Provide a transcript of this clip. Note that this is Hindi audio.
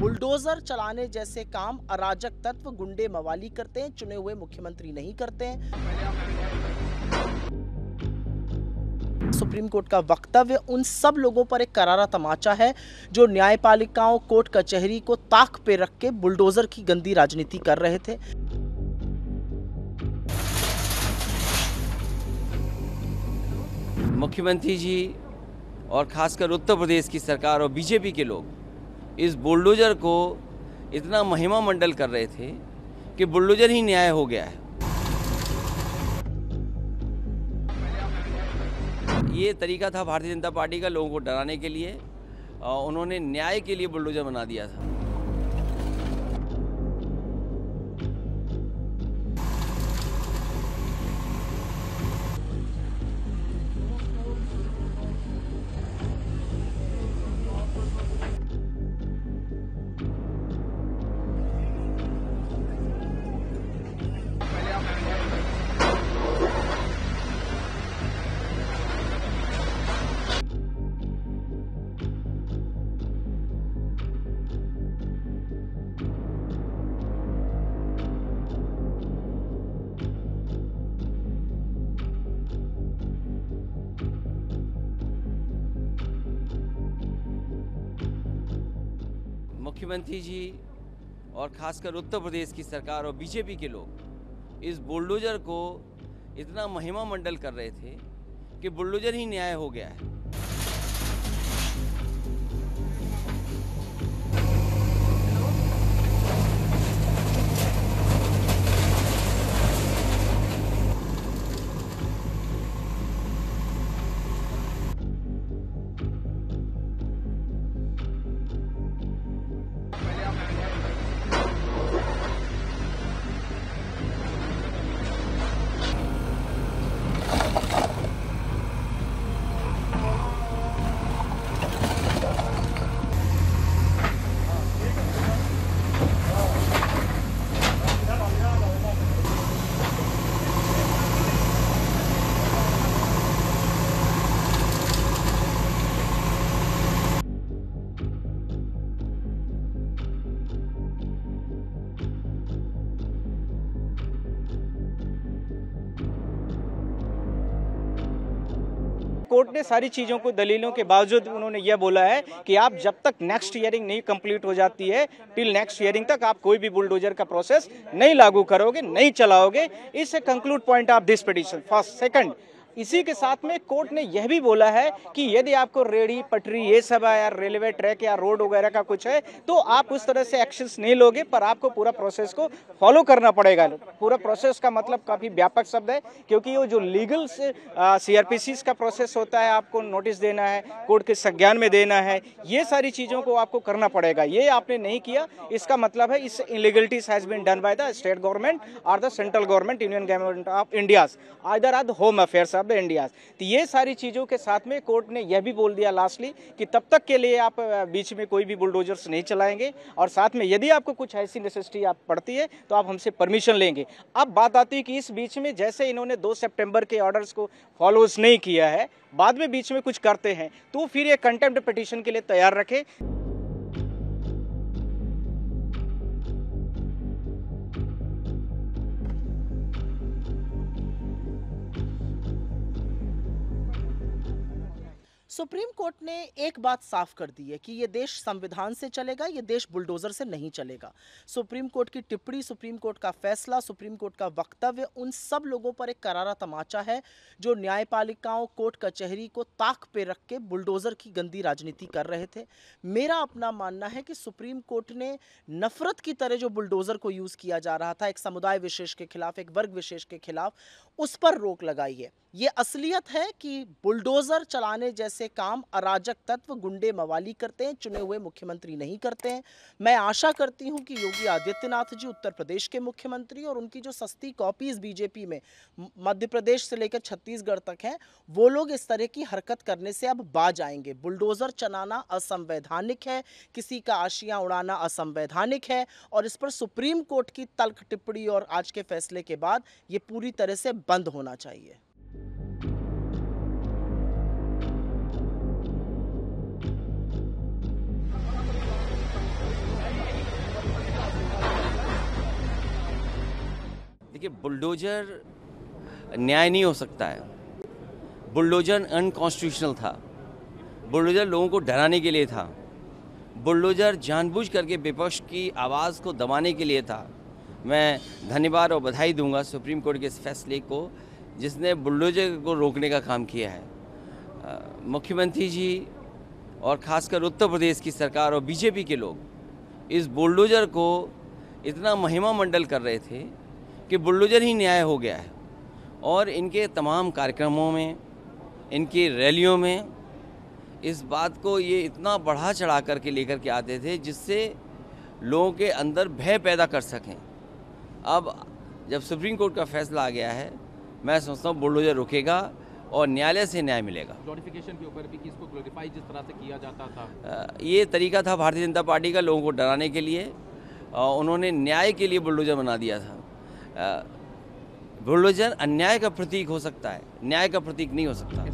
बुलडोजर चलाने जैसे काम अराजक तत्व गुंडे मवाली करते हैं, चुने हुए मुख्यमंत्री नहीं करते हैं। सुप्रीम कोर्ट का वक्तव्य उन सब लोगों पर एक करारा तमाचा है जो न्यायपालिकाओं, कोर्ट कचहरी को ताक पे रख के बुलडोजर की गंदी राजनीति कर रहे थे। मुख्यमंत्री जी और खासकर उत्तर प्रदेश की सरकार और बीजेपी के लोग इस बुलडोजर को इतना महिमा मंडल कर रहे थे कि बुलडोजर ही न्याय हो गया है। ये तरीका था भारतीय जनता पार्टी का लोगों को डराने के लिए, और उन्होंने न्याय के लिए बुलडोजर बना दिया था। मुख्यमंत्री जी और खासकर उत्तर प्रदेश की सरकार और बीजेपी के लोग इस बुलडोजर को इतना महिमा मंडल कर रहे थे कि बुलडोजर ही न्याय हो गया है। कोर्ट ने सारी चीज़ों को दलीलों के बावजूद उन्होंने यह बोला है कि आप जब तक नेक्स्ट हियरिंग नहीं कंप्लीट हो जाती है, टिल नेक्स्ट हियरिंग तक आप कोई भी बुलडोजर का प्रोसेस नहीं लागू करोगे, नहीं चलाओगे। इस conclude point of this petition. First, second, इसी के साथ में कोर्ट ने यह भी बोला है कि यदि आपको रेडी पटरी ये सब है या रेलवे ट्रैक या रोड वगैरह का कुछ है तो आप उस तरह से एक्शंस नहीं लोगे, पर आपको पूरा प्रोसेस को फॉलो करना पड़ेगा। पूरा प्रोसेस का मतलब काफ़ी व्यापक शब्द है, क्योंकि वो जो लीगल सीआरपीसी का प्रोसेस होता है, आपको नोटिस देना है, कोर्ट के संज्ञान में देना है, ये सारी चीज़ों को आपको करना पड़ेगा। ये आपने नहीं किया, इसका मतलब है इस illegalities has been done by the state government और the central government, union government of India, either are the home affairs of the India. तो ये सारी चीजों के साथ में कोर्ट ने यह भी बोल दिया लास्टली कि तब तक के लिए आप बीच में कोई भी बुलडोजर्स नहीं चलाएंगे, और साथ में यदि आपको कुछ ऐसी नेसेसिटी आप पड़ती है तो आप हमसे परमिशन लेंगे। अब बात आती है कि इस बीच में जैसे इन्होंने 2 सितंबर के ऑर्डर्स को फॉलोज नहीं किया है, बाद में बीच में कुछ करते हैं, तो फिर ये कंटेम्प्ट पिटीशन के लिए तैयार रखे। सुप्रीम कोर्ट ने एक बात साफ कर दी है कि ये देश संविधान से चलेगा, ये देश बुलडोजर से नहीं चलेगा। सुप्रीम कोर्ट की टिप्पणी, सुप्रीम कोर्ट का फैसला, सुप्रीम कोर्ट का वक्तव्य उन सब लोगों पर एक करारा तमाचा है जो न्यायपालिकाओं, कोर्ट कचहरी को ताक पे रख के बुलडोजर की गंदी राजनीति कर रहे थे। मेरा अपना मानना है कि सुप्रीम कोर्ट ने नफरत की तरह जो बुलडोजर को यूज किया जा रहा था एक समुदाय विशेष के खिलाफ, एक वर्ग विशेष के खिलाफ, उस पर रोक लगाई है। ये असलियत है कि बुलडोजर चलाने जैसे काम अराजक तत्व गुंडे मवाली करते हैं, चुने हुए मुख्यमंत्री नहीं करते हैं। मैं आशा करती हूं कि योगी आदित्यनाथ जी, उत्तर प्रदेश के मुख्यमंत्री, और उनकी जो सस्ती कॉपीज बीजेपी में मध्य प्रदेश से लेकर छत्तीसगढ़ तक हैं, वो लोग इस तरह की हरकत करने से अब बाज आएंगे। बुलडोजर चलाना असंवैधानिक है, किसी का आशियां उड़ाना असंवैधानिक है, और इस पर सुप्रीम कोर्ट की तल्ख टिप्पणी और आज के फैसले के बाद ये पूरी तरह से बंद होना चाहिए। देखिए, बुलडोजर न्याय नहीं हो सकता है। बुलडोजर अनकॉन्स्टिट्यूशनल था। बुलडोजर लोगों को डराने के लिए था। बुलडोजर जानबूझ करके विपक्ष की आवाज़ को दबाने के लिए था। मैं धन्यवाद और बधाई दूंगा सुप्रीम कोर्ट के इस फैसले को, जिसने बुलडोजर को रोकने का काम किया है। मुख्यमंत्री जी और ख़ासकर उत्तर प्रदेश की सरकार और बीजेपी के लोग इस बुलडोजर को इतना महिमा मंडल कर रहे थे कि बुलडोजर ही न्याय हो गया है। और इनके तमाम कार्यक्रमों में, इनकी रैलियों में इस बात को ये इतना बढ़ा चढ़ा करके लेकर के आते थे जिससे लोगों के अंदर भय पैदा कर सकें। अब जब सुप्रीम कोर्ट का फैसला आ गया है, मैं समझता हूँ बुलडोजर रुकेगा और न्यायालय से न्याय मिलेगा। ग्लोरिफिकेशन के ऊपर भी कि इसको ग्लोरीफाई जिस तरह से किया जाता था, ये तरीका था भारतीय जनता पार्टी का लोगों को डराने के लिए। उन्होंने न्याय के लिए बुलडोजर बना दिया था। बुलडोजर अन्याय का प्रतीक हो सकता है, न्याय का प्रतीक नहीं हो सकता।